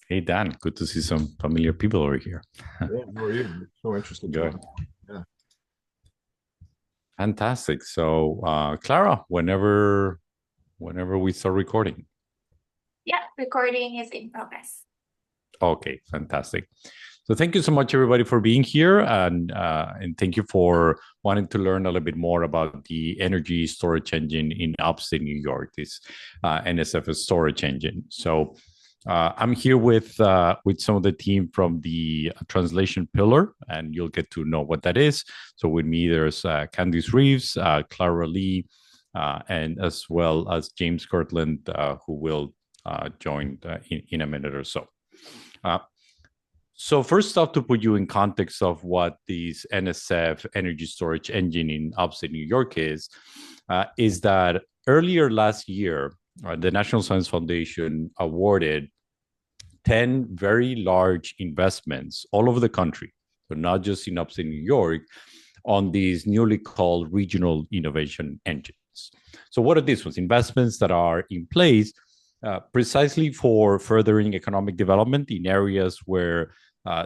Hey Dan, good to see some familiar people over here. Yeah, how are you? So interested to Good. learn. Yeah. Fantastic. So, Clara, whenever we start recording. Yeah, recording is in progress. Okay, fantastic. So thank you so much, everybody, for being here, and thank you for wanting to learn a little bit more about the energy storage engine in upstate New York, this NSF storage engine. So I'm here with some of the team from the translation pillar, and you'll get to know what that is. So with me, there's Candice Reeves, Clara Lee, and as well as James Kirtland, who will join in a minute or so. Uh, so first off, to put you in context of what this NSF energy storage engine in upstate New York is that earlier last year, the National Science Foundation awarded 10 very large investments all over the country, so not just in upstate New York, on these newly called regional innovation engines. So what are these ones? Investments that are in place precisely for furthering economic development in areas where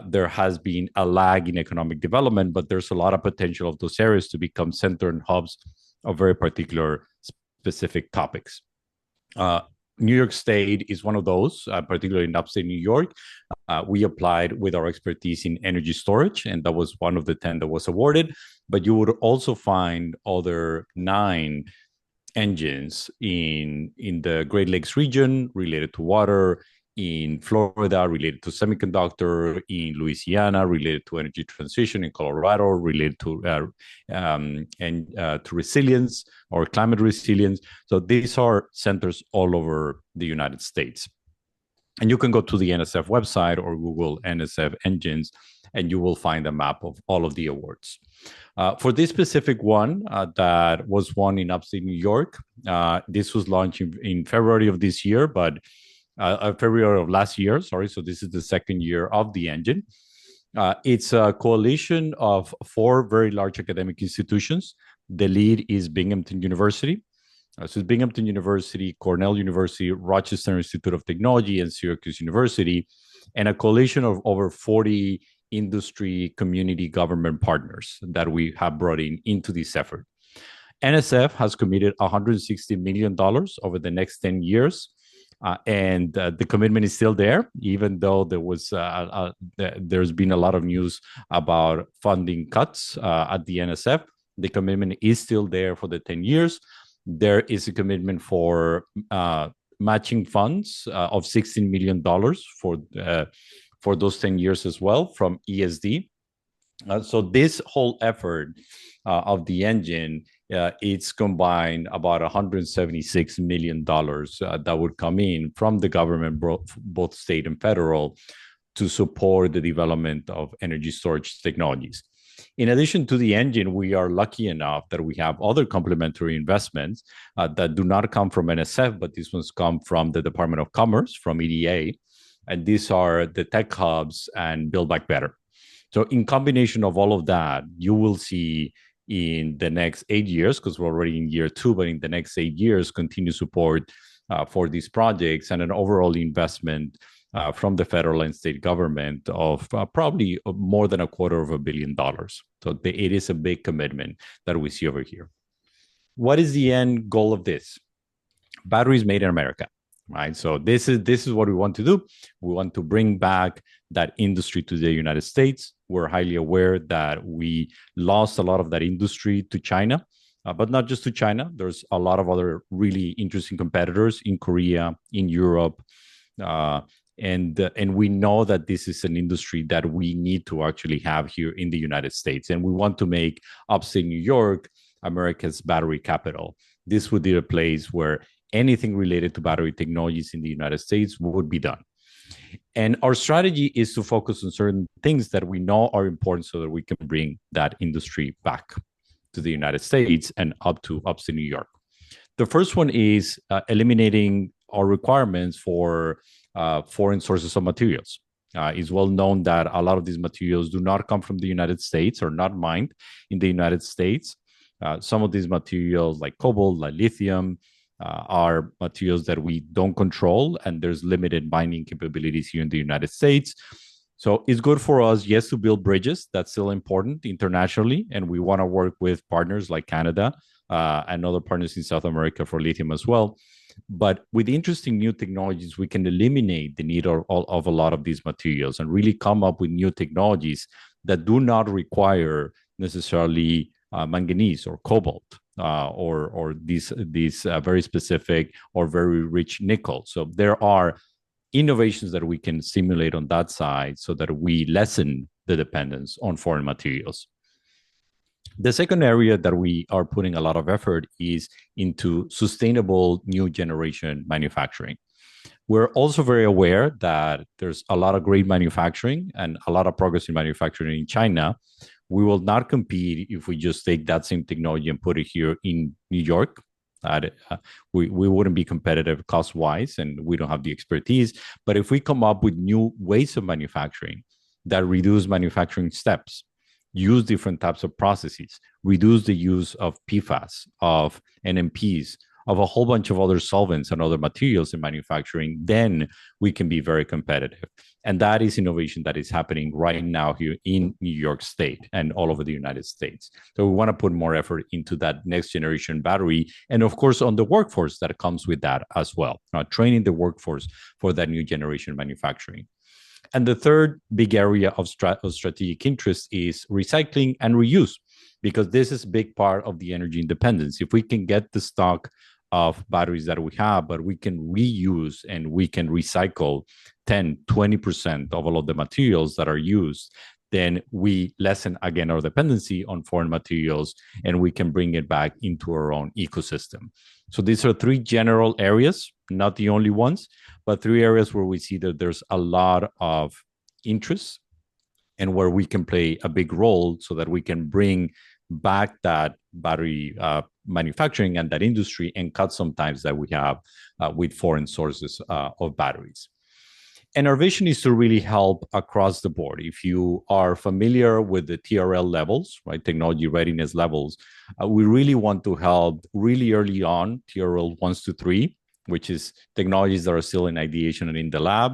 there has been a lag in economic development, but there's a lot of potential of those areas to become center and hubs of very particular specific topics. Uh, New York State is one of those, particularly in upstate New York. We applied with our expertise in energy storage, and that was one of the 10 that was awarded. But you would also find other 9 engines in the Great Lakes region related to water, in Florida related to semiconductor, in Louisiana related to energy transition, in Colorado related to to resilience or climate resilience. So these are centers all over the United States. And you can go to the NSF website or Google NSF engines, and you will find a map of all of the awards. For this specific one that was won in upstate New York, this was launched in February of this year, but February of last year, sorry. So this is the second year of the engine. It's a coalition of 4 very large academic institutions. The lead is Binghamton University. So it's Binghamton University, Cornell University, Rochester Institute of Technology, and Syracuse University, and a coalition of over 40 industry, community, government partners that we have brought into this effort. NSF has committed $160 million over the next 10 years. And the commitment is still there, even though there's been a lot of news about funding cuts at the NSF. The commitment is still there for the 10 years. There is a commitment for matching funds of $16 million for those 10 years as well from ESD. So this whole effort of the engine, it's combined about $176 million that would come in from the government, both state and federal, to support the development of energy storage technologies. In addition to the engine, we are lucky enough that we have other complementary investments that do not come from NSF, but these ones come from the Department of Commerce, from EDA. And these are the tech hubs and Build Back Better. So in combination of all of that, you will see in the next 8 years, because we're already in year 2, but in the next 8 years, continue support for these projects and an overall investment from the federal and state government of probably more than $250 million. So it is a big commitment that we see over here. What is the end goal of this? Batteries made in America, right? So this is what we want to do. We want to bring back that industry to the United States. We're highly aware that we lost a lot of that industry to China, but not just to China. There's a lot of other really interesting competitors in Korea, in Europe, and we know that this is an industry that we need to actually have here in the United States, and we want to make upstate New York America's battery capital. This would be a place where anything related to battery technologies in the United States would be done. And our strategy is to focus on certain things that we know are important so that we can bring that industry back to the United States and up to upstate New York. The first one is eliminating our requirements for foreign sources of materials. It's well known that a lot of these materials do not come from the United States or not mined in the United States. Some of these materials like cobalt, like lithium, are materials that we don't control, and there's limited mining capabilities here in the United States. So it's good for us, yes, to build bridges. That's still important internationally, and we want to work with partners like Canada and other partners in South America for lithium as well. But with interesting new technologies, we can eliminate the need of a lot of these materials and really come up with new technologies that do not require necessarily manganese or cobalt or these very specific or very rich nickel. So there are innovations that we can stimulate on that side so that we lessen the dependence on foreign materials. The second area that we are putting a lot of effort is into sustainable new generation manufacturing. We're also very aware that there's a lot of great manufacturing and a lot of progress in manufacturing in China. We will not compete if we just take that same technology and put it here in New York. We wouldn't be competitive cost-wise, and we don't have the expertise. But if we come up with new ways of manufacturing that reduce manufacturing steps, use different types of processes, reduce the use of PFAS, of NMPs, of a whole bunch of other solvents and other materials in manufacturing, then we can be very competitive. And that is innovation that is happening right now here in New York State and all over the United States. So we want to put more effort into that next generation battery. And of course, on the workforce that comes with that as well, training the workforce for that new generation manufacturing. And the third big area of strategic interest is recycling and reuse, because this is a big part of the energy independence. If we can get the stock of batteries that we have, but we can reuse and we can recycle 10, 20% of all of the materials that are used, then we lessen, again, our dependency on foreign materials, and we can bring it back into our own ecosystem. So these are three general areas, not the only ones, but three areas where we see that there's a lot of interest and where we can play a big role so that we can bring back that battery manufacturing and that industry and cut some times that we have with foreign sources of batteries. And our vision is to really help across the board. If you are familiar with the TRL levels, right, technology readiness levels, we really want to help really early on, TRL 1 to 3, which is technologies that are still in ideation and in the lab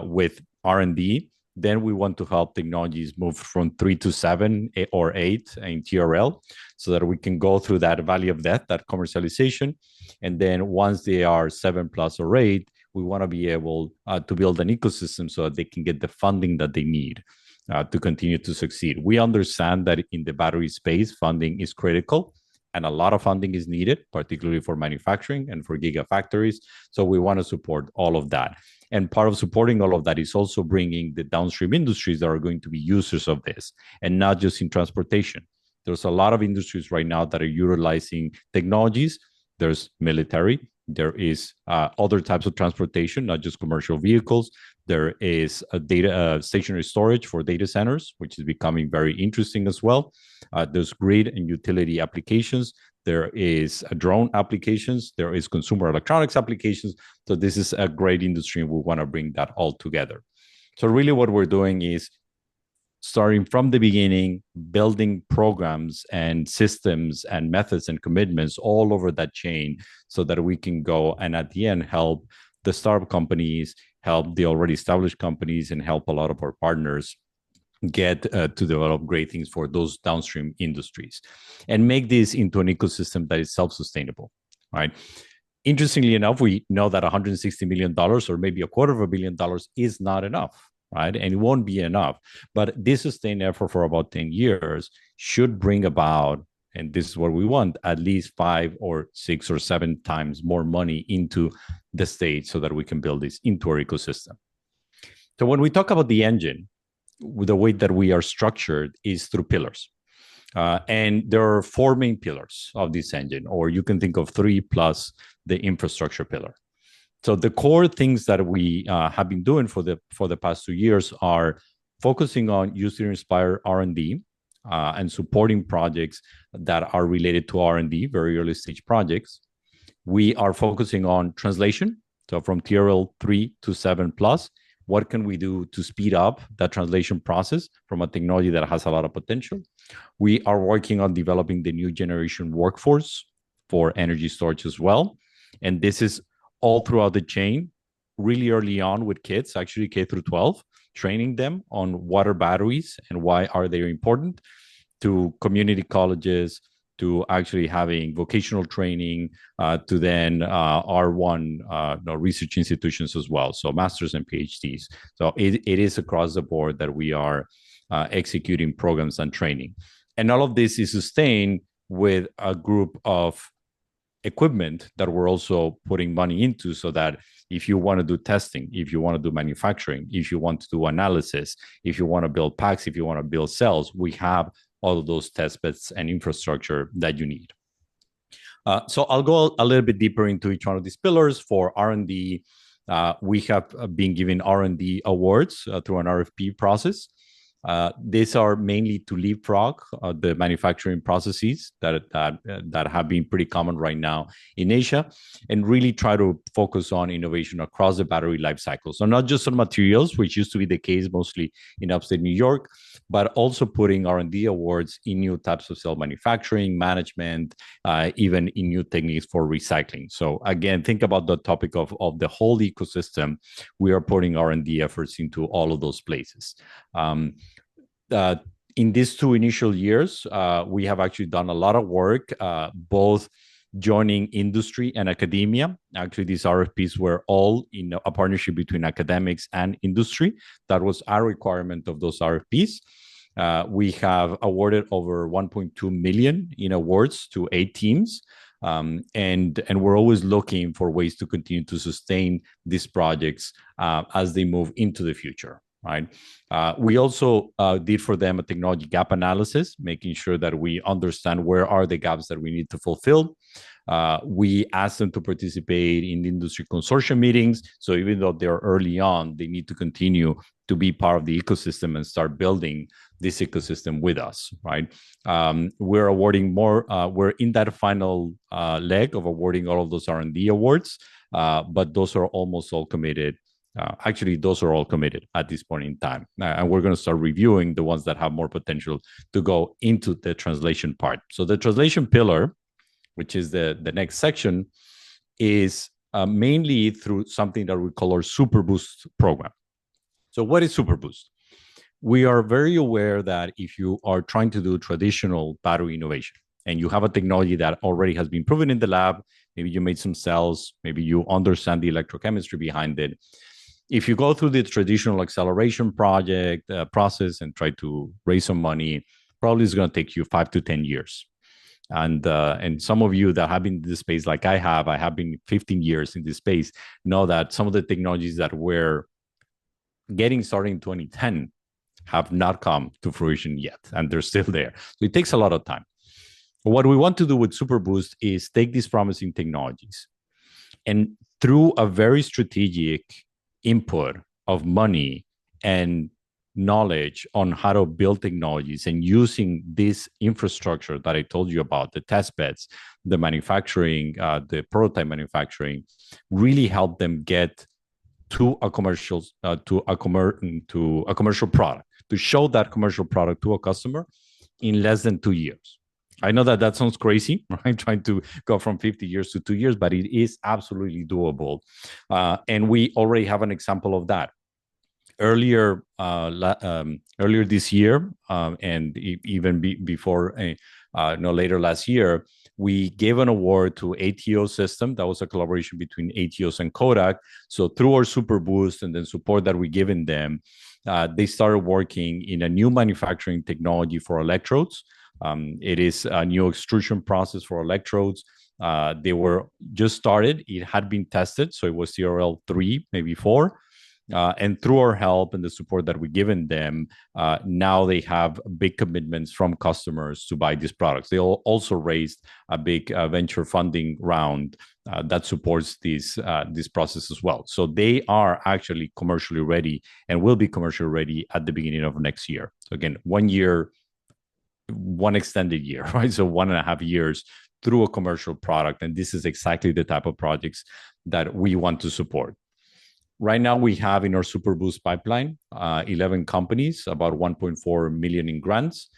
with R&D. Then we want to help technologies move from 3 to 7 or 8 in TRL so that we can go through that valley of death, that commercialization. And then once they are 7 plus or 8, we want to be able to build an ecosystem so that they can get the funding that they need to continue to succeed. We understand that in the battery space, funding is critical, and a lot of funding is needed, particularly for manufacturing and for gigafactories. So we want to support all of that. And part of supporting all of that is also bringing the downstream industries that are going to be users of this, and not just in transportation. There's a lot of industries right now that are utilizing technologies. There's military. There is other types of transportation, not just commercial vehicles. There is a stationary storage for data centers, which is becoming very interesting as well. There's grid and utility applications. There is drone applications. There is consumer electronics applications. So this is a great industry, and we want to bring that all together. So really what we're doing is starting from the beginning, building programs and systems and methods and commitments all over that chain so that we can go and at the end help the startup companies, help the already established companies, and help a lot of our partners get to develop great things for those downstream industries and make this into an ecosystem that is self-sustainable, right? Interestingly enough, we know that $160 million or maybe $250 million is not enough, right? And it won't be enough. But this sustained effort for about 10 years should bring about, and this is what we want, at least 5 or 6 or 7 times more money into the state so that we can build this into our ecosystem. So when we talk about the engine, the way that we are structured is through pillars. And there are 4 main pillars of this engine, or you can think of 3 plus the infrastructure pillar. So the core things that we have been doing for the past 2 years are focusing on user-inspired R&D and supporting projects that are related to R&D, very early stage projects. We are focusing on translation. So from TRL 3 to 7 plus, what can we do to speed up that translation process from a technology that has a lot of potential? We are working on developing the new generation workforce for energy storage as well. And this is all throughout the chain, really early on with kids, actually K through 12, training them on what are batteries and why are they important, to community colleges, to actually having vocational training, to then R1 research institutions as well. So masters and PhDs. So it is across the board that we are executing programs and training. And all of this is sustained with a group of equipment that we're also putting money into, so that if you want to do testing, if you want to do manufacturing, if you want to do analysis, if you want to build packs, if you want to build cells, we have all of those test beds and infrastructure that you need. So I'll go a little bit deeper into each one of these pillars. For R&D, we have been given R&D awards through an RFP process. These are mainly to leapfrog the manufacturing processes that have been pretty common right now in Asia, and really try to focus on innovation across the battery life cycle. So not just on materials, which used to be the case mostly in upstate New York, but also putting R&D awards in new types of cell manufacturing, management, even in new techniques for recycling. So again, think about the topic of the whole ecosystem. We are putting R&D efforts into all of those places. In these 2 initial years, we have actually done a lot of work, both joining industry and academia. Actually, these RFPs were all in a partnership between academics and industry. That was our requirement of those RFPs. We have awarded over 1.2 million in awards to 8 teams. And we're always looking for ways to continue to sustain these projects as they move into the future. Right. We also did for them a technology gap analysis, making sure that we understand where are the gaps that we need to fulfill. We asked them to participate in industry consortium meetings. So even though they're early on, they need to continue to be part of the ecosystem and start building this ecosystem with us, right? We're awarding more. We're in that final leg of awarding all of those R&D awards, but those are almost all committed. Actually, those are all committed at this point in time. And we're going to start reviewing the ones that have more potential to go into the translation part. So the translation pillar, which is the next section, is mainly through something that we call our Superboost program. So what is Superboost? We are very aware that if you are trying to do traditional battery innovation and you have a technology that already has been proven in the lab, maybe you made some cells, maybe you understand the electrochemistry behind it. If you go through the traditional acceleration project process and try to raise some money, probably it's going to take you 5 to 10 years. And some of you that have been in this space, like I have been 15 years in this space, know that some of the technologies that were getting started in 2010 have not come to fruition yet, and they're still there. So it takes a lot of time. What we want to do with Superboost is take these promising technologies, and through a very strategic input of money and knowledge on how to build technologies and using this infrastructure that I told you about, the test beds, the manufacturing, the prototype manufacturing, really help them get to a commercial product, to show that commercial product to a customer in less than 2 years. I know that sounds crazy, right? Trying to go from 50 years to 2 years, but it is absolutely doable. And we already have an example of that. Earlier this year, and even before, later last year, we gave an award to ATO System. That was a collaboration between ATOs and Kodak. So through our Superboost and then support that we given them, they started working in a new manufacturing technology for electrodes. It is a new extrusion process for electrodes. They were just started. It had been tested, so it was TRL 3, maybe 4. And through our help and the support that we've given them, now they have big commitments from customers to buy these products. They also raised a big venture funding round that supports this process as well. So they are actually commercially ready and will be commercially ready at the beginning of next year. So again, 1 year, one extended year, right? So 1.5 years through a commercial product. And this is exactly the type of projects that we want to support. Right now, we have in our Superboost pipeline 11 companies, about 1.4 million in grants.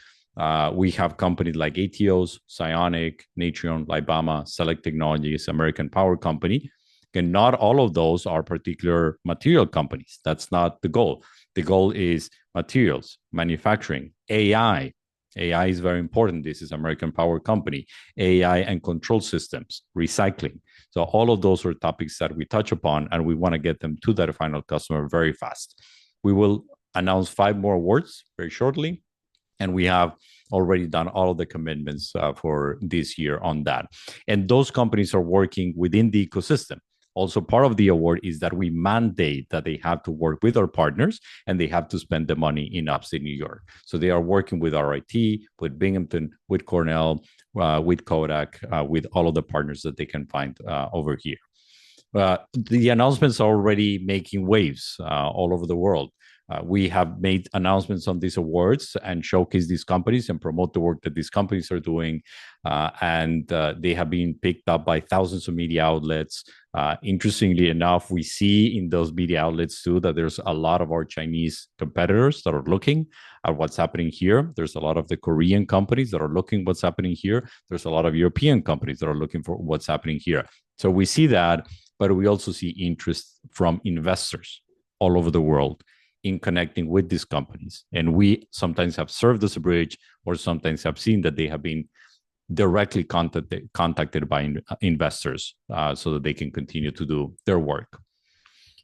We have companies like ATOs, Psionic, Natrion, Libama, Select Technologies, American Power Company. And not all of those are particular material companies. That's not the goal. The goal is materials, manufacturing, AI. AI is very important. This is American Power Company, AI and control systems, recycling. So all of those are topics that we touch upon, and we want to get them to that final customer very fast. We will announce 5 more awards very shortly, and we have already done all of the commitments for this year on that. And those companies are working within the ecosystem. Also, part of the award is that we mandate that they have to work with our partners and they have to spend the money in upstate New York. So they are working with RIT, with Binghamton, with Cornell, with Kodak, with all of the partners that they can find over here. The announcements are already making waves all over the world. We have made announcements on these awards and showcase these companies and promote the work that these companies are doing. And they have been picked up by thousands of media outlets. Interestingly enough, we see in those media outlets too that there's a lot of our Chinese competitors that are looking at what's happening here. There's a lot of the Korean companies that are looking what's happening here. There's a lot of European companies that are looking for what's happening here. So we see that, but we also see interest from investors all over the world in connecting with these companies. And we sometimes have served as a bridge, or sometimes have seen that they have been directly contacted by investors so that they can continue to do their work.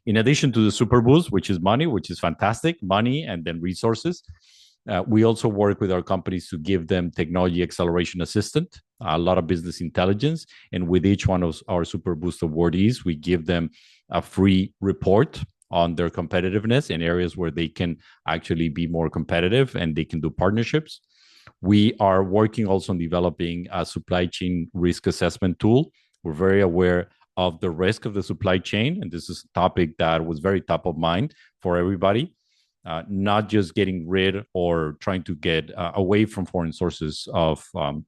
In addition to the Superboost, which is money, which is fantastic, money and then resources, we also work with our companies to give them technology acceleration assistant, a lot of business intelligence. And with each one of our Superboost awardees, we give them a free report on their competitiveness in areas where they can actually be more competitive and they can do partnerships. We are working also on developing a supply chain risk assessment tool. We're very aware of the risk of the supply chain, and this is a topic that was very top of mind for everybody. Not just getting rid or trying to get away from foreign sources of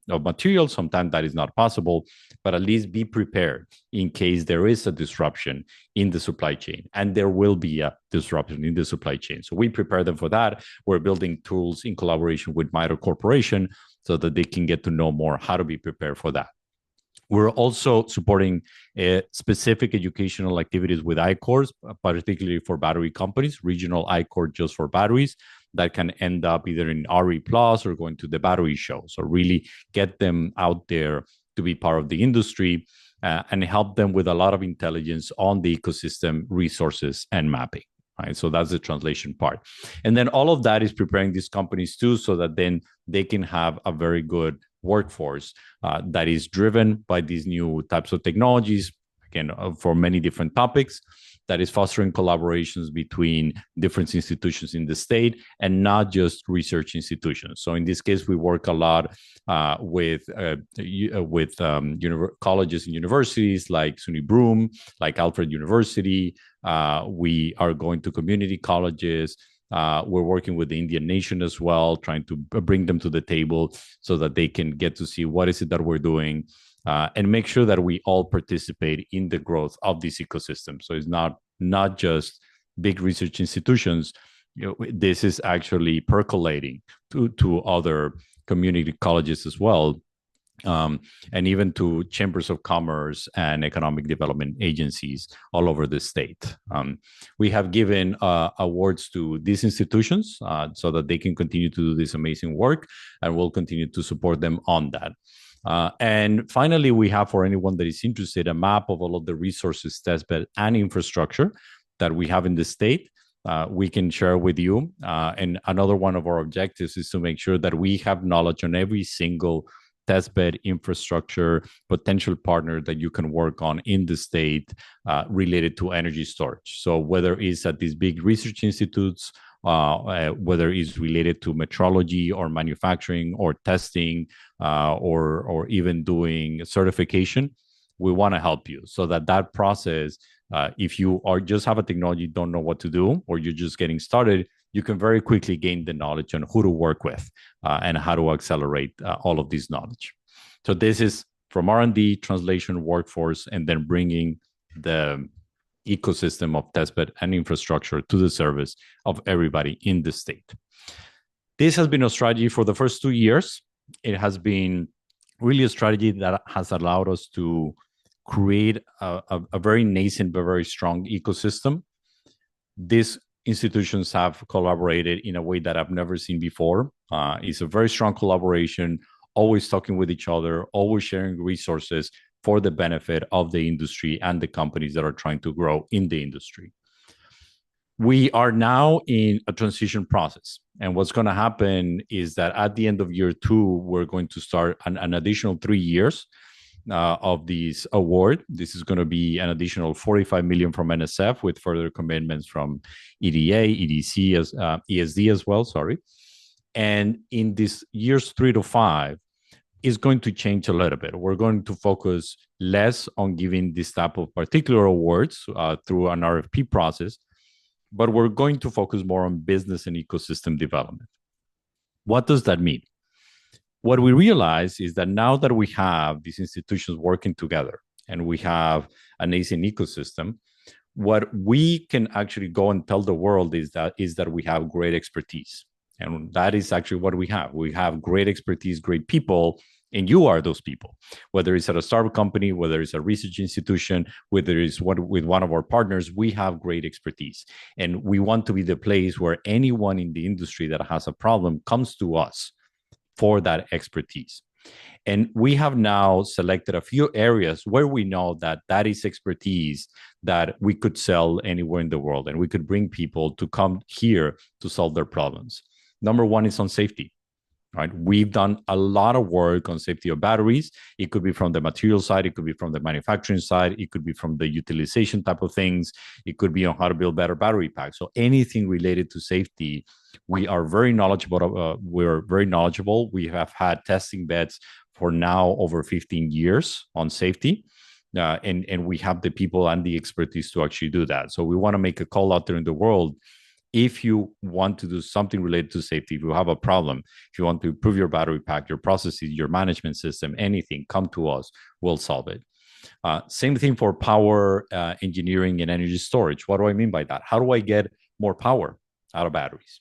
materials. Sometimes that is not possible, but at least be prepared in case there is a disruption in the supply chain, and there will be a disruption in the supply chain. So we prepare them for that. We're building tools in collaboration with Miter Corporation so that they can get to know more how to be prepared for that. We're also supporting specific educational activities with I-Cores, particularly for battery companies, regional I-Core just for batteries that can end up either in RE Plus or going to the battery show. So really get them out there to be part of the industry and help them with a lot of intelligence on the ecosystem, resources, and mapping. Right? So that's the translation part. And then all of that is preparing these companies too, so that then they can have a very good workforce that is driven by these new types of technologies, again, for many different topics, that is fostering collaborations between different institutions in the state and not just research institutions. So in this case, we work a lot with colleges and universities like SUNY Broome, like Alfred University. We are going to community colleges. We're working with the Indian nation as well, trying to bring them to the table so that they can get to see what is it that we're doing and make sure that we all participate in the growth of this ecosystem. So it's not just big research institutions. This is actually percolating to other community colleges as well. And even to chambers of commerce and economic development agencies all over the state. We have given awards to these institutions so that they can continue to do this amazing work, and we'll continue to support them on that. And finally, we have, for anyone that is interested, a map of all of the resources, testbed, and infrastructure that we have in the state. We can share with you. And another one of our objectives is to make sure that we have knowledge on every single testbed, infrastructure, potential partner that you can work on in the state related to energy storage. So whether it's at these big research institutes, whether it's related to metrology or manufacturing or testing or even doing certification, we want to help you so that process, if you are just have a technology, don't know what to do, or you're just getting started, you can very quickly gain the knowledge on who to work with and how to accelerate all of this knowledge. So this is from R&D, translation, workforce, and then bringing the ecosystem of testbed and infrastructure to the service of everybody in the state. This has been a strategy for the first 2 years. It has been really a strategy that has allowed us to create a very nascent but very strong ecosystem. These institutions have collaborated in a way that I've never seen before. It's a very strong collaboration, always talking with each other, always sharing resources for the benefit of the industry and the companies that are trying to grow in the industry. We are now in a transition process. And what's going to happen is that at the end of year 2, we're going to start an additional 3 years of this award. This is going to be an additional 45 million from NSF with further commitments from EDA, EDC, ESD as well, sorry. And in these years 3 to 5, is going to change a little bit. We're going to focus less on giving this type of particular awards through an RFP process, but we're going to focus more on business and ecosystem development. What does that mean? What we realize is that now that we have these institutions working together and we have a nascent ecosystem, what we can actually go and tell the world is that we have great expertise. And that is actually what we have. We have great expertise, great people, and you are those people. Whether it's at a startup company, whether it's a research institution, whether it's with one of our partners, we have great expertise. And we want to be the place where anyone in the industry that has a problem comes to us for that expertise. And we have now selected a few areas where we know that is expertise that we could sell anywhere in the world, and we could bring people to come here to solve their problems. Number one is on safety, right? We've done a lot of work on safety of batteries. It could be from the material side, it could be from the manufacturing side, it could be from the utilization type of things, it could be on how to build better battery packs. So anything related to safety, we are very knowledgeable. We're very knowledgeable. We have had testing beds for now over 15 years on safety. And we have the people and the expertise to actually do that. So we want to make a call out there in the world. If you want to do something related to safety, if you have a problem, if you want to improve your battery pack, your processes, your management system, anything, come to us, we'll solve it. Same thing for power engineering and energy storage. What do I mean by that? How do I get more power out of batteries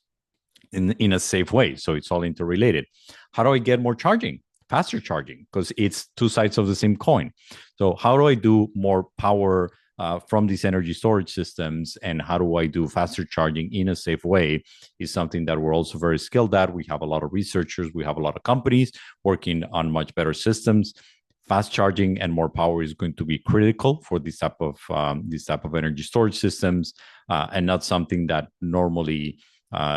in a safe way? So it's all interrelated. How do I get more charging, faster charging? Because it's two sides of the same coin. So how do I do more power from these energy storage systems, and how do I do faster charging in a safe way is something that we're also very skilled at. We have a lot of researchers, we have a lot of companies working on much better systems. Fast charging and more power is going to be critical for this type of energy storage systems, and not something that normally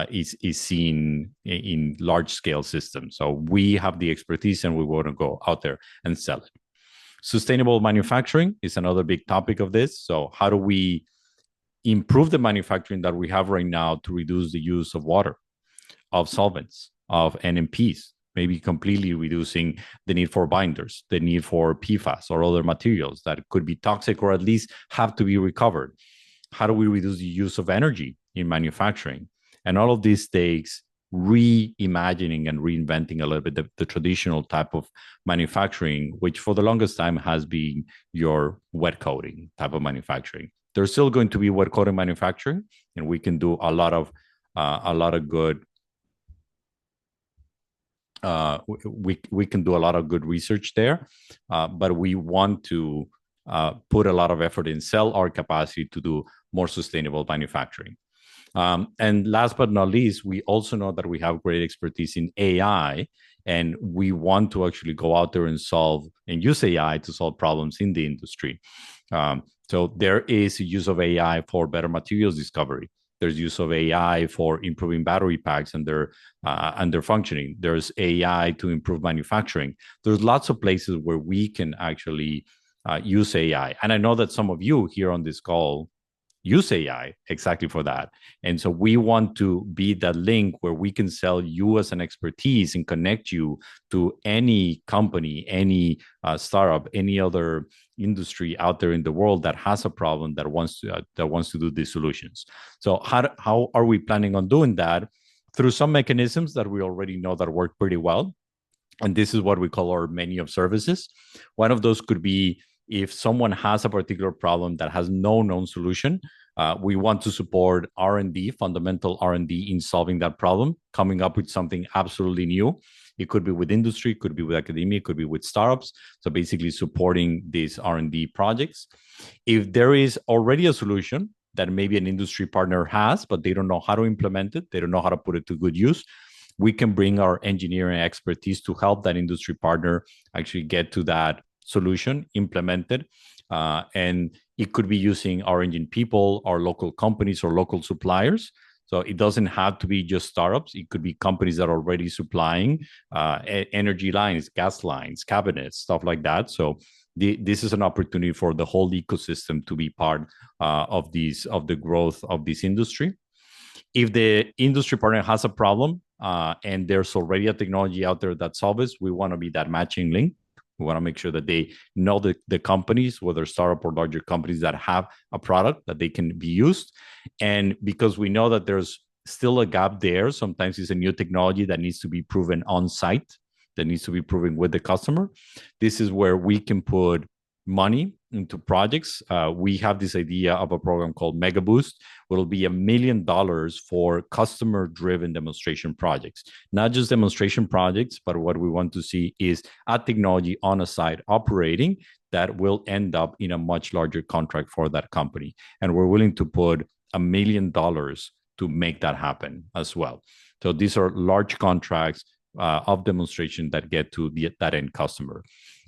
is seen in large scale systems. So we have the expertise and we want to go out there and sell it. Sustainable manufacturing is another big topic of this. So how do we improve the manufacturing that we have right now to reduce the use of water, of solvents, of NMPs, maybe completely reducing the need for binders, the need for PFAS or other materials that could be toxic or at least have to be recovered? How do we reduce the use of energy in manufacturing? And all of this takes reimagining and reinventing a little bit the traditional type of manufacturing, which for the longest time has been your wet coating type of manufacturing. There's still going to be wet coating manufacturing, and we can do a lot of good. We can do a lot of good research there, but we want to put a lot of effort in sell our capacity to do more sustainable manufacturing. And last but not least, we also know that we have great expertise in AI, and we want to actually go out there and use AI to solve problems in the industry. So there is use of AI for better materials discovery. There's use of AI for improving battery packs and their functioning. There's AI to improve manufacturing. There's lots of places where we can actually use AI. And I know that some of you here on this call use AI exactly for that. And so we want to be that link where we can sell you as an expertise and connect you to any company, any startup, any other industry out there in the world that has a problem that wants to do these solutions. So how are we planning on doing that? Through some mechanisms that we already know that work pretty well. And this is what we call our menu of services. One of those could be if someone has a particular problem that has no known solution, we want to support R&D, fundamental R&D in solving that problem, coming up with something absolutely new. It could be with industry, could be with academia, could be with startups. So basically supporting these R&D projects. If there is already a solution that maybe an industry partner has, but they don't know how to implement it, they don't know how to put it to good use, we can bring our engineering expertise to help that industry partner actually get to that solution, implement it. And it could be using our engine people, our local companies, or local suppliers. So it doesn't have to be just startups. It could be companies that are already supplying energy lines, gas lines, cabinets, stuff like that. So this is an opportunity for the whole ecosystem to be part of the growth of this industry. If the industry partner has a problem and there's already a technology out there that solves it, we want to be that matching link. We want to make sure that they know the companies, whether startup or larger companies, that have a product that they can be used. And because we know that there's still a gap there, sometimes it's a new technology that needs to be proven on site, that needs to be proven with the customer. This is where we can put money into projects. We have this idea of a program called MegaBoost, will be $1 million for customer-driven demonstration projects. Not just demonstration projects, but what we want to see is a technology on a site operating that will end up in a much larger contract for that company. And we're willing to put $1 million to make that happen as well. So these are large contracts of demonstration that get to that end customer.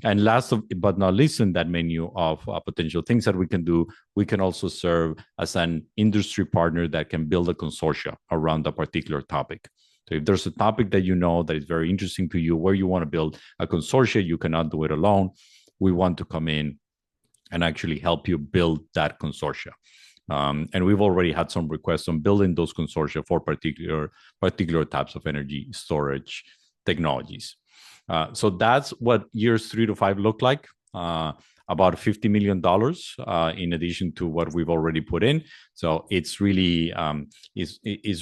And last but not least in that menu of potential things that we can do, we can also serve as an industry partner that can build a consortia around a particular topic. So if there's a topic that you know that is very interesting to you, where you want to build a consortia, you cannot do it alone. We want to come in and actually help you build that consortia. And we've already had some requests on building those consortia for particular types of energy storage technologies. So that's what years 3 to 5 look like. About $50 million in addition to what we've already put in. So it's really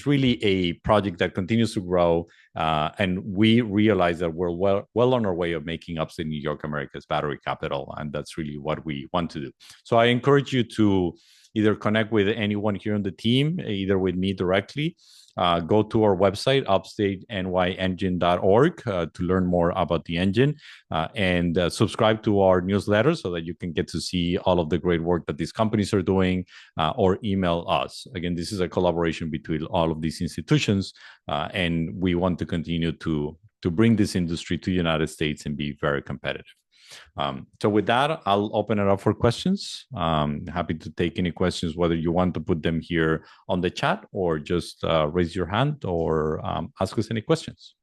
really a project that continues to grow, and we realize that we're well on our way of making Upstate New York America's battery capital, and that's really what we want to do. So I encourage you to either connect with anyone here on the team, either with me directly. Go to our website, upstatenyengine.org, to learn more about the engine, and subscribe to our newsletter so that you can get to see all of the great work that these companies are doing, or email us. Again, this is a collaboration between all of these institutions, and we want to continue to bring this industry to the United States and be very competitive. So with that, I'll open it up for questions. Happy to take any questions, whether you want to put them here on the chat or just raise your hand or ask us any questions.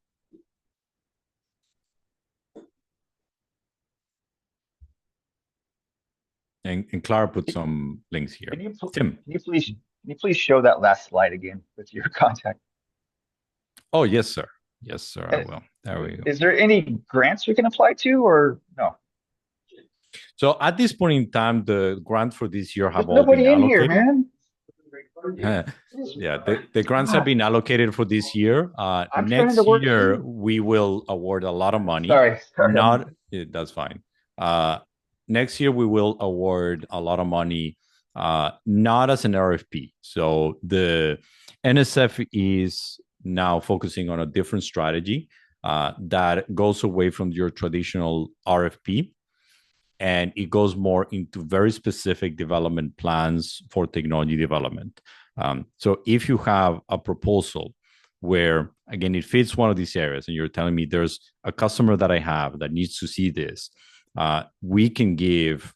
And Clara put some links here. Tim, can you please show that last slide again with your contact? Oh, yes, sir. Yes, sir, I will. There we go. Is there any grants we can apply to, or no? So at this point in time, the grants for this year have all been allocated. Here, man. Yeah, the grants have been allocated for this year. Next year, we will award a lot of money. Sorry. That's fine. Next year, we will award a lot of money, not as an RFP. So the NSF is now focusing on a different strategy that goes away from your traditional RFP, and it goes more into very specific development plans for technology development. So if you have a proposal where, again, it fits one of these areas, and you're telling me there's a customer that I have that needs to see this, we can give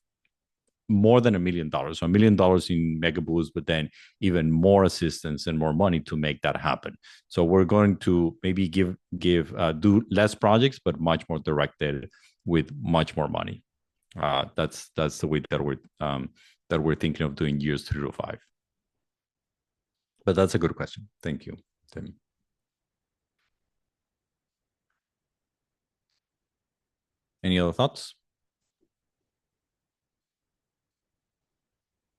more than $1 million, so $1 million in MegaBoost, but then even more assistance and more money to make that happen. So we're going to maybe do less projects, but much more directed with much more money. That's the way that we're thinking of doing years 3 to 5. But that's a good question. Thank you, Tim. Any other thoughts?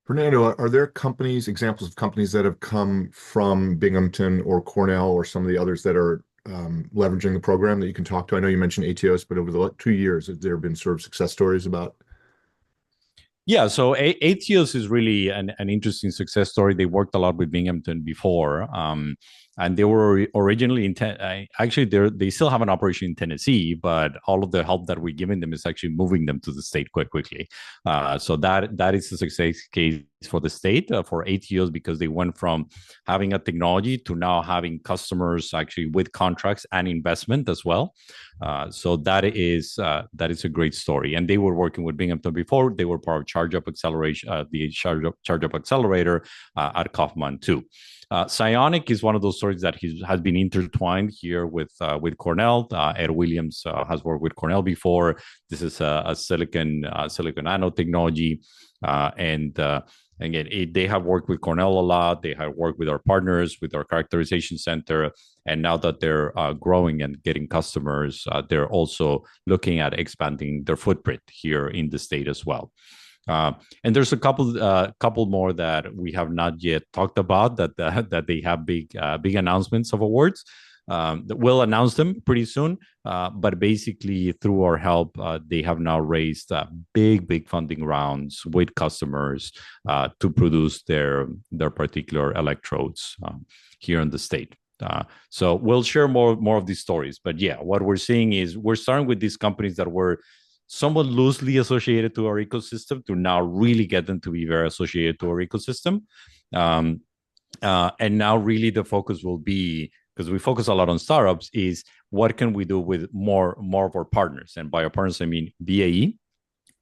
Fernando, are there examples of companies that have come from Binghamton or Cornell or some of the others that are leveraging the program that you can talk to? I know you mentioned ATOS, but over the 2 years, have there been sort of success stories about? Yeah, so ATIOS is really an interesting success story. They worked a lot with Binghamton before, and they were originally in actually they still have an operation in Tennessee, but all of the help that we're giving them is actually moving them to the state quite quickly. So that is a success case for the state for ATIOS, because they went from having a technology to now having customers actually with contracts and investment as well. So that is a great story. And they were working with Binghamton before. They were part of Charge Up Acceleration, the Charge Up Accelerator at Kaufman too. Psionic is one of those stories that has been intertwined here with Cornell. Ed Williams has worked with Cornell before. This is a silicon anode technology, and again, they have worked with Cornell a lot. They have worked with our partners, with our characterization center. And now that they're growing and getting customers, they're also looking at expanding their footprint here in the state as well. And there's a couple more that we have not yet talked about that they have big announcements of awards. We'll announce them pretty soon, but basically through our help, they have now raised big funding rounds with customers to produce their particular electrodes here in the state. So we'll share more of these stories. But yeah, what we're seeing is we're starting with these companies that were somewhat loosely associated to our ecosystem to now really get them to be very associated to our ecosystem. And now really the focus will be, because we focus a lot on startups, is what can we do with more of our partners? And by our partners, I mean BAE,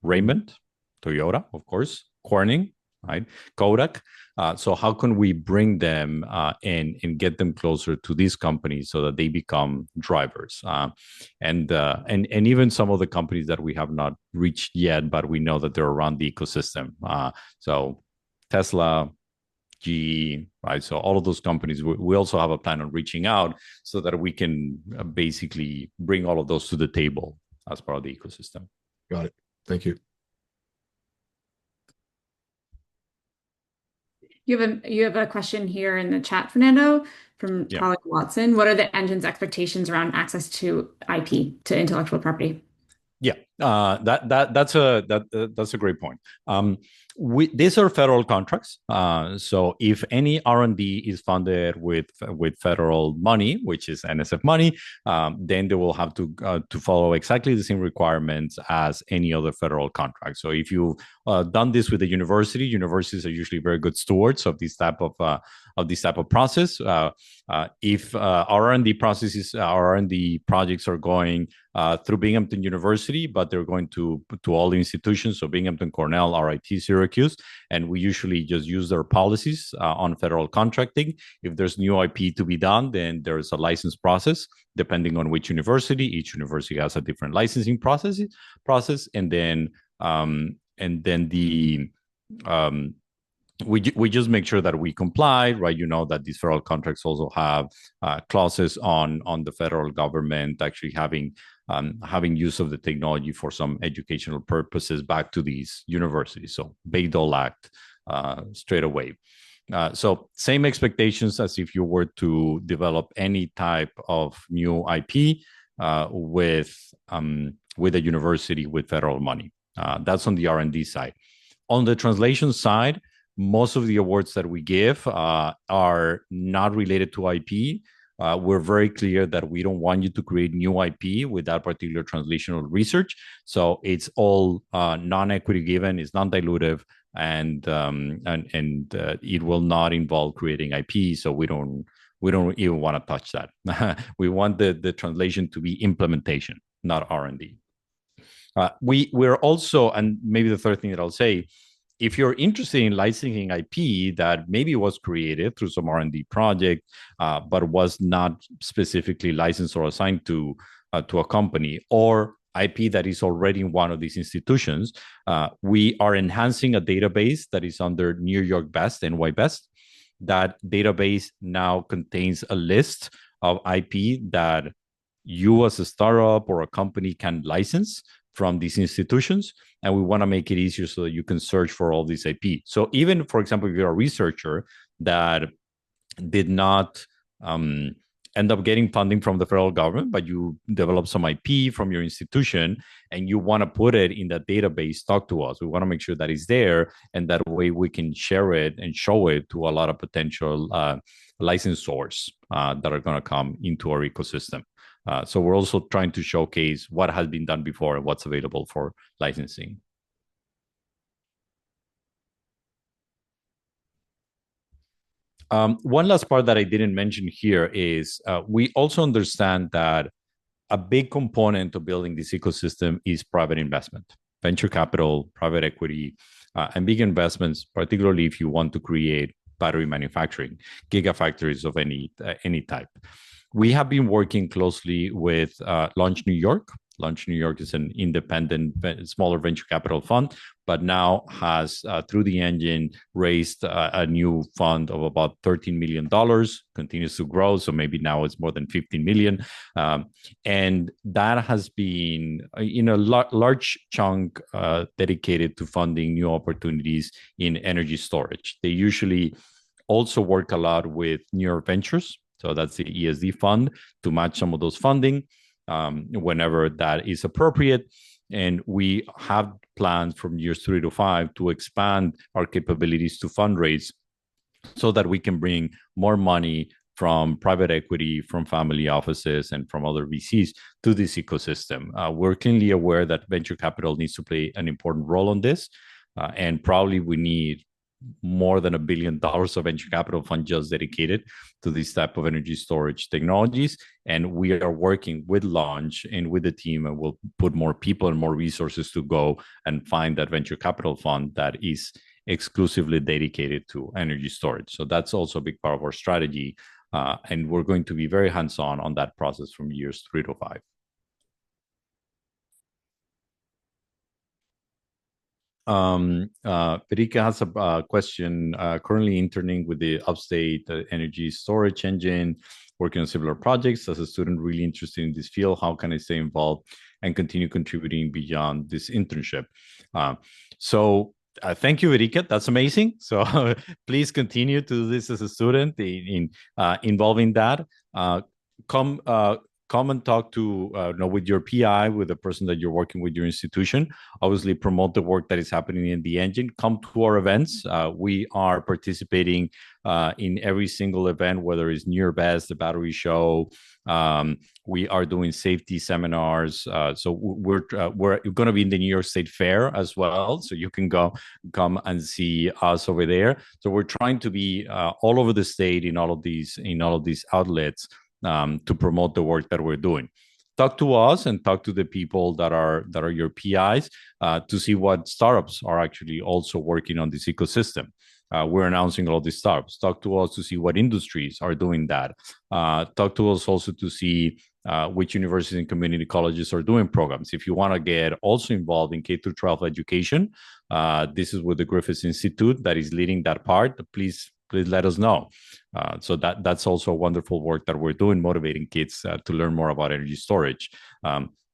Raymond, Toyota, of course, Corning, right? Kodak. So how can we bring them and get them closer to these companies so that they become drivers? And even some of the companies that we have not reached yet, but we know that they're around the ecosystem. So Tesla, GE, right? So all of those companies, we also have a plan on reaching out so that we can basically bring all of those to the table as part of the ecosystem. Got it. Thank you. You have a question here in the chat, Fernando, from Colin Watson. What are the engine's expectations around access to IP, to intellectual property? Yeah, that's a great point. These are federal contracts. So if any R&D is funded with federal money, which is NSF money, then they will have to follow exactly the same requirements as any other federal contract. So if you've done this with a university, universities are usually very good stewards of this type of process. If our R&D processes, our R&D projects are going through Binghamton University, but they're going to all the institutions, so Binghamton, Cornell, RIT, Syracuse, and we usually just use their policies on federal contracting. If there's new IP to be done, then there's a license process, depending on which university. Each university has a different licensing process, and then we just make sure that we comply, right? You know that these federal contracts also have clauses on the federal government actually having use of the technology for some educational purposes back to these universities. So Bayh-Dole Act straight away. So same expectations as if you were to develop any type of new IP with a university with federal money. That's on the R&D side. On the translation side, most of the awards that we give are not related to IP. We're very clear that we don't want you to create new IP with that particular translational research. So it's all non-equity given, it's non-dilutive, and it will not involve creating IP. So we don't even want to touch that. We want the translation to be implementation, not R&D. We're also, and maybe the third thing that I'll say, if you're interested in licensing IP that maybe was created through some R&D project, but was not specifically licensed or assigned to a company, or IP that is already in one of these institutions, we are enhancing a database that is under New York Best, NY Best. That database now contains a list of IP that you as a startup or a company can license from these institutions, and we want to make it easier so that you can search for all these IP. So even, for example, if you're a researcher that did not end up getting funding from the federal government, but you develop some IP from your institution and you want to put it in that database, talk to us. We want to make sure that it's there, and that way we can share it and show it to a lot of potential licensors that are going to come into our ecosystem. So we're also trying to showcase what has been done before and what's available for licensing. One last part that I didn't mention here is we also understand that a big component of building this ecosystem is private investment, venture capital, private equity, and big investments, particularly if you want to create battery manufacturing, gigafactories of any type. We have been working closely with Launch New York. Launch New York is an independent, smaller venture capital fund, but now has, through the engine, raised a new fund of about $13 million, continues to grow. So maybe now it's more than 15 million. And that has been in a large chunk dedicated to funding new opportunities in energy storage. They usually also work a lot with New York Ventures. So that's the ESD fund to match some of those funding whenever that is appropriate. And we have plans from years 3 to 5 to expand our capabilities to fundraise so that we can bring more money from private equity, from family offices, and from other VCs to this ecosystem. We're keenly aware that venture capital needs to play an important role on this. And probably we need more than $1 billion of venture capital fund just dedicated to this type of energy storage technologies. And we are working with Launch and with the team, and we'll put more people and more resources to go and find that venture capital fund that is exclusively dedicated to energy storage. So that's also a big part of our strategy. And we're going to be very hands-on on that process from years 3 to 5. Federica has a question. Currently interning with the Upstate energy storage engine, working on similar projects. As a student really interested in this field, how can I stay involved and continue contributing beyond this internship? Thank you, Federica. That's amazing. So please continue to do this as a student in involving that. Come and talk to with your PI, with the person that you're working with your institution. Obviously, promote the work that is happening in the engine. Come to our events. We are participating in every single event, whether it's New Year Best, the battery show. We are doing safety seminars. So we're going to be in the New York State Fair as well. So you can come and see us over there. So we're trying to be all over the state in all of these outlets. To promote the work that we're doing. Talk to us and talk to the people that are your PIs to see what startups are actually also working on this ecosystem. We're announcing all these startups. Talk to us to see what industries are doing that. Talk to us also to see which universities and community colleges are doing programs. If you want to get also involved in K-12 education, this is with the Griffith Institute that is leading that part. Please let us know. So that's also wonderful work that we're doing, motivating kids to learn more about energy storage.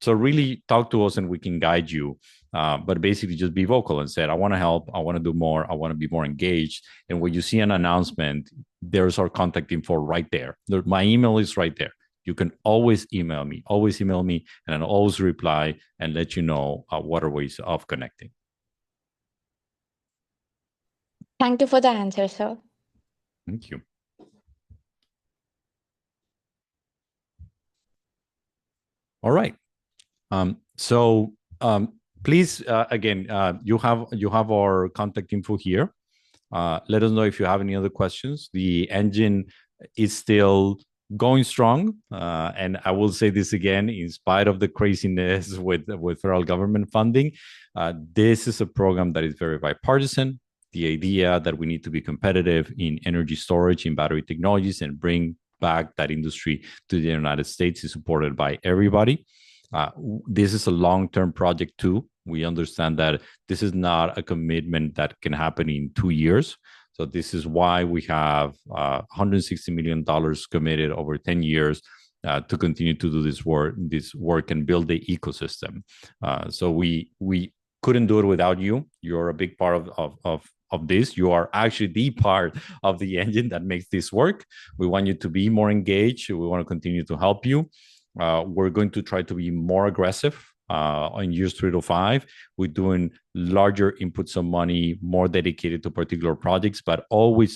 So really talk to us and we can guide you. But basically just be vocal and say, I want to help. I want to do more. I want to be more engaged. And when you see an announcement, there's our contact info right there. My email is right there. You can always email me, and I'll always reply and let you know what are ways of connecting. Thank you for the answer, sir. Thank you. All right. Please, again, you have our contact info here. Let us know if you have any other questions. The engine is still going strong. And I will say this again, in spite of the craziness with federal government funding, this is a program that is very bipartisan. The idea that we need to be competitive in energy storage, in battery technologies, and bring back that industry to the United States is supported by everybody. This is a long-term project too. We understand that this is not a commitment that can happen in 2 years. So this is why we have $160 million committed over 10 years to continue to do this work and build the ecosystem. So we couldn't do it without you. You're a big part of of this. You are actually the part of the engine that makes this work. We want you to be more engaged. We want to continue to help you. We're going to try to be more aggressive in years 3 to 5. We're doing larger inputs of money, more dedicated to particular projects, but always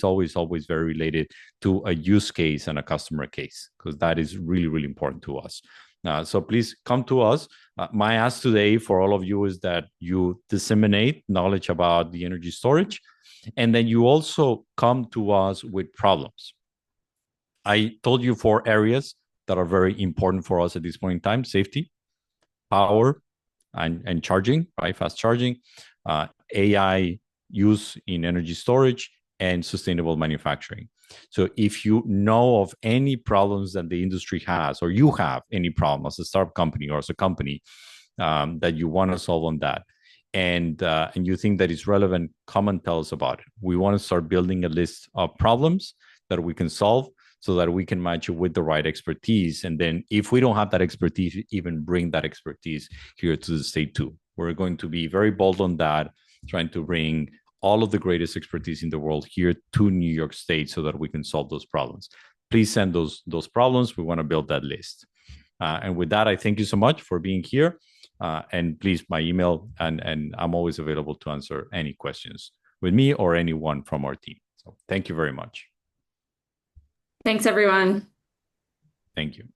very related to a use case and a customer case, because that is really, really important to us. So please come to us. My ask today for all of you is that you disseminate knowledge about the energy storage, and then you also come to us with problems. I told you 4 areas that are very important for us at this point in time: safety, power, and charging, right? Fast charging, AI use in energy storage, and sustainable manufacturing. So if you know of any problems that the industry has, or you have any problem as a startup company or as a company that you want to solve on that, and you think that it's relevant, come and tell us about it. We want to start building a list of problems that we can solve, so that we can match you with the right expertise. And then if we don't have that expertise, even bring that expertise here to the state too. We're going to be very bold on that, trying to bring all of the greatest expertise in the world here to New York State so that we can solve those problems. Please send those problems. We want to build that list. And with that, I thank you so much for being here. And please, my email, and I'm always available to answer any questions with me or anyone from our team. So thank you very much. Thanks, everyone. Thank you.